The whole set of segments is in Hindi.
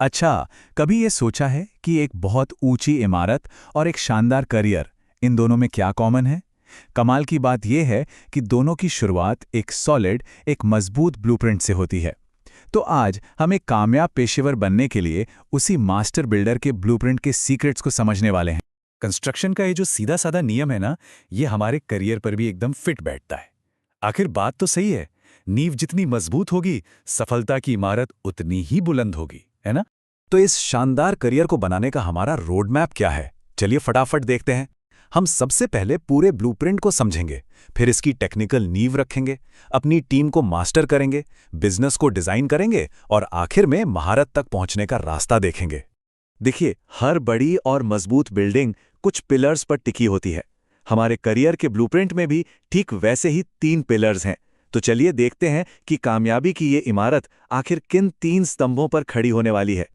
अच्छा, कभी ये सोचा है कि एक बहुत ऊंची इमारत और एक शानदार करियर, इन दोनों में क्या कॉमन है? कमाल की बात यह है कि दोनों की शुरुआत एक सॉलिड, एक मजबूत ब्लूप्रिंट से होती है। तो आज हम एक कामयाब पेशेवर बनने के लिए उसी मास्टर बिल्डर के ब्लूप्रिंट के सीक्रेट्स को समझने वाले हैं। कंस्ट्रक्शन का ये जो सीधा साधा नियम है ना, ये हमारे करियर पर भी एकदम फिट बैठता है। आखिर बात तो सही है, नींव जितनी मजबूत होगी, सफलता की इमारत उतनी ही बुलंद होगी, है ना? तो इस शानदार करियर को बनाने का हमारा रोड मैप क्या है? चलिए फटाफट देखते हैं। हम सबसे पहले पूरे ब्लूप्रिंट को समझेंगे, फिर इसकी टेक्निकल नींव रखेंगे, अपनी टीम को मास्टर करेंगे, बिजनेस को डिजाइन करेंगे और आखिर में महारत तक पहुंचने का रास्ता देखेंगे। देखिए, हर बड़ी और मजबूत बिल्डिंग कुछ पिलर्स पर टिकी होती है। हमारे करियर के ब्लूप्रिंट में भी ठीक वैसे ही 3 पिलर्स हैं। तो चलिए देखते हैं कि कामयाबी की ये इमारत आखिर किन 3 स्तंभों पर खड़ी होने वाली है।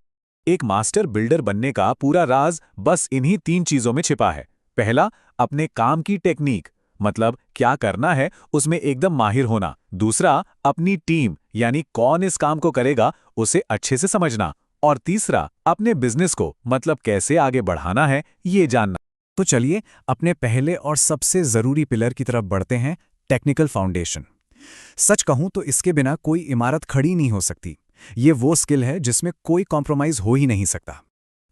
एक मास्टर बिल्डर बनने का पूरा राज बस इन्हीं 3 चीजों में छिपा है। पहला, अपने काम की टेक्निक, मतलब क्या करना है उसमें एकदम माहिर होना। दूसरा, अपनी टीम, यानी कौन इस काम को करेगा उसे अच्छे से समझना। और तीसरा, अपने बिजनेस को, मतलब कैसे आगे बढ़ाना है, ये जानना। तो चलिए अपने पहले और सबसे जरूरी पिलर की तरफ बढ़ते हैं, टेक्निकल फाउंडेशन। सच कहूं तो इसके बिना कोई इमारत खड़ी नहीं हो सकती। ये वो स्किल है जिसमें कोई कॉम्प्रोमाइज हो ही नहीं सकता।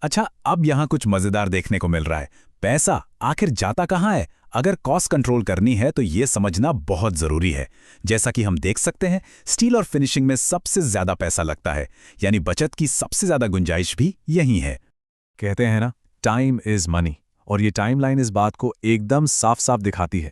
अच्छा, अब यहां कुछ मजेदार देखने को मिल रहा है। पैसा आखिर जाता कहां है? अगर कॉस्ट कंट्रोल करनी है तो ये समझना बहुत जरूरी है। जैसा कि हम देख सकते हैं, स्टील और फिनिशिंग में सबसे ज्यादा पैसा लगता है, यानी बचत की सबसे ज्यादा गुंजाइश भी यही है। कहते हैं ना, टाइम इज मनी, और ये टाइमलाइन इस बात को एकदम साफ साफ दिखाती है।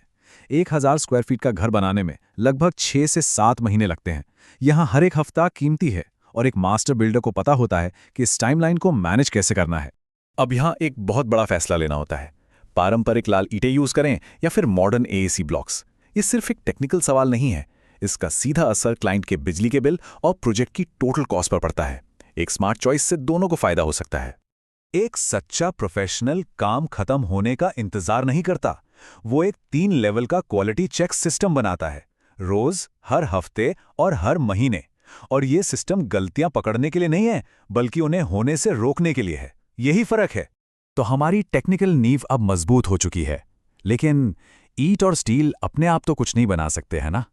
1000 स्क्वायर फीट का घर बनाने में लगभग 6 से 7 महीने लगते हैं। यहाँ हर एक हफ्ता कीमती है और एक मास्टर बिल्डर को पता होता है कि इस टाइमलाइन को मैनेज कैसे करना है। अब यहाँ एक बहुत बड़ा फैसला लेना होता है, पारंपरिक लाल ईंटें यूज करें या फिर मॉडर्न एएसी ब्लॉक्स। ये सिर्फ एक टेक्निकल सवाल नहीं है, इसका सीधा असर क्लाइंट के बिजली के बिल और प्रोजेक्ट की टोटल कॉस्ट पर पड़ता है। एक स्मार्ट चॉइस से दोनों को फायदा हो सकता है। एक सच्चा प्रोफेशनल काम खत्म होने का इंतजार नहीं करता। वो एक 3 लेवल का क्वालिटी चेक सिस्टम बनाता है, रोज, हर हफ्ते और हर महीने। और ये सिस्टम गलतियां पकड़ने के लिए नहीं है, बल्कि उन्हें होने से रोकने के लिए है। यही फर्क है। तो हमारी टेक्निकल नींव अब मजबूत हो चुकी है, लेकिन ईंट और स्टील अपने आप तो कुछ नहीं बना सकते, है ना?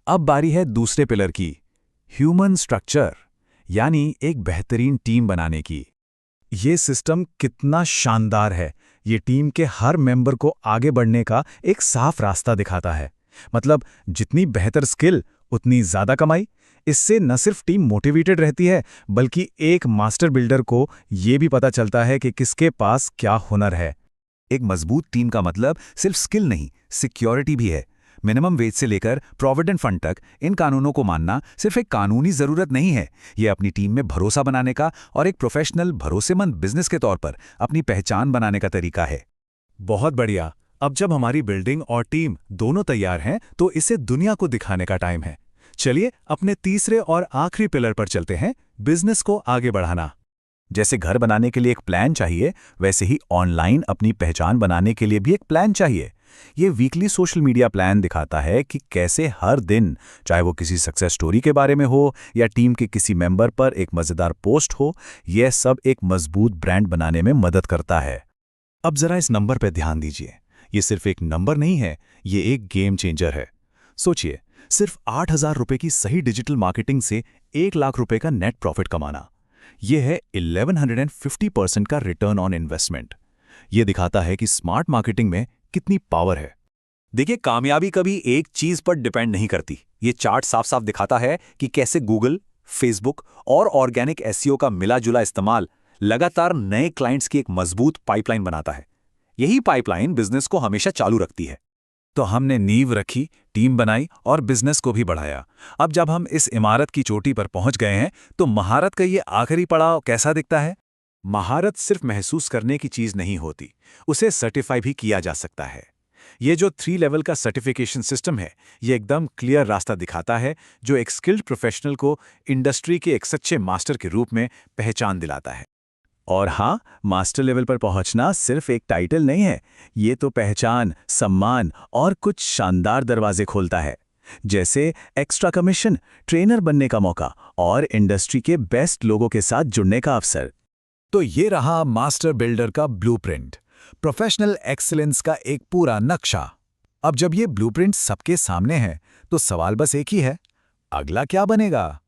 अब बारी है दूसरे पिलर की, ह्यूमन स्ट्रक्चर, यानी एक बेहतरीन टीम बनाने की। ये सिस्टम कितना शानदार है! ये टीम के हर मेंबर को आगे बढ़ने का एक साफ रास्ता दिखाता है। मतलब जितनी बेहतर स्किल, उतनी ज्यादा कमाई। इससे न सिर्फ टीम मोटिवेटेड रहती है, बल्कि एक मास्टर बिल्डर को ये भी पता चलता है कि किसके पास क्या हुनर है। एक मजबूत टीम का मतलब सिर्फ स्किल नहीं, सिक्योरिटी भी है। मिनिमम वेज से लेकर प्रोविडेंट फंड तक इन कानूनों को मानना सिर्फ एक कानूनी जरूरत नहीं है, ये अपनी टीम में भरोसा बनाने का और एक प्रोफेशनल, भरोसेमंद बिजनेस के तौर पर अपनी पहचान बनाने का तरीका है। बहुत बढ़िया। अब जब हमारी बिल्डिंग और टीम दोनों तैयार हैं, तो इसे दुनिया को दिखाने का टाइम है। चलिए अपने तीसरे और आखिरी पिलर पर चलते हैं, बिजनेस को आगे बढ़ाना। जैसे घर बनाने के लिए एक प्लान चाहिए, वैसे ही ऑनलाइन अपनी पहचान बनाने के लिए भी एक प्लान चाहिए। ये वीकली सोशल मीडिया प्लान दिखाता है कि कैसे हर दिन, चाहे वो किसी सक्सेस स्टोरी के बारे में हो या टीम के किसी मेंबर पर एक मजेदार पोस्ट हो, यह सब एक मजबूत ब्रांड बनाने में मदद करता है। अब जरा इस नंबर पर ध्यान दीजिए। ये सिर्फ एक नंबर नहीं है, ये एक गेम चेंजर है। सोचिए, सिर्फ 8,000 रुपए की सही डिजिटल मार्केटिंग से 1 लाख रुपए का नेट प्रॉफिट कमाना। यह है 1150% का रिटर्न ऑन इन्वेस्टमेंट। यह दिखाता है कि स्मार्ट मार्केटिंग में कितनी पावर है। देखिए, कामयाबी कभी एक चीज पर डिपेंड नहीं करती। ये चार्ट साफ साफ दिखाता है कि कैसे गूगल, फेसबुक और ऑर्गेनिक एसईओ का मिला जुला इस्तेमाल लगातार नए क्लाइंट्स की एक मजबूत पाइपलाइन बनाता है। यही पाइपलाइन बिजनेस को हमेशा चालू रखती है। तो हमने नींव रखी, टीम बनाई और बिजनेस को भी बढ़ाया। अब जब हम इस इमारत की चोटी पर पहुंच गए हैं, तो महारत का ये आखिरी पड़ाव कैसा दिखता है? महारत सिर्फ महसूस करने की चीज नहीं होती, उसे सर्टिफाई भी किया जा सकता है। ये जो 3 लेवल का सर्टिफिकेशन सिस्टम है, ये एकदम क्लियर रास्ता दिखाता है, जो एक स्किल्ड प्रोफेशनल को इंडस्ट्री के एक सच्चे मास्टर के रूप में पहचान दिलाता है। और हाँ, मास्टर लेवल पर पहुंचना सिर्फ एक टाइटल नहीं है, ये तो पहचान, सम्मान और कुछ शानदार दरवाजे खोलता है। जैसे एक्स्ट्रा कमीशन, ट्रेनर बनने का मौका और इंडस्ट्री के बेस्ट लोगों के साथ जुड़ने का अवसर। तो ये रहा मास्टर बिल्डर का ब्लूप्रिंट, प्रोफेशनल एक्सीलेंस का एक पूरा नक्शा। अब जब ये ब्लूप्रिंट सबके सामने है तो सवाल बस एक ही है, अगला क्या बनेगा?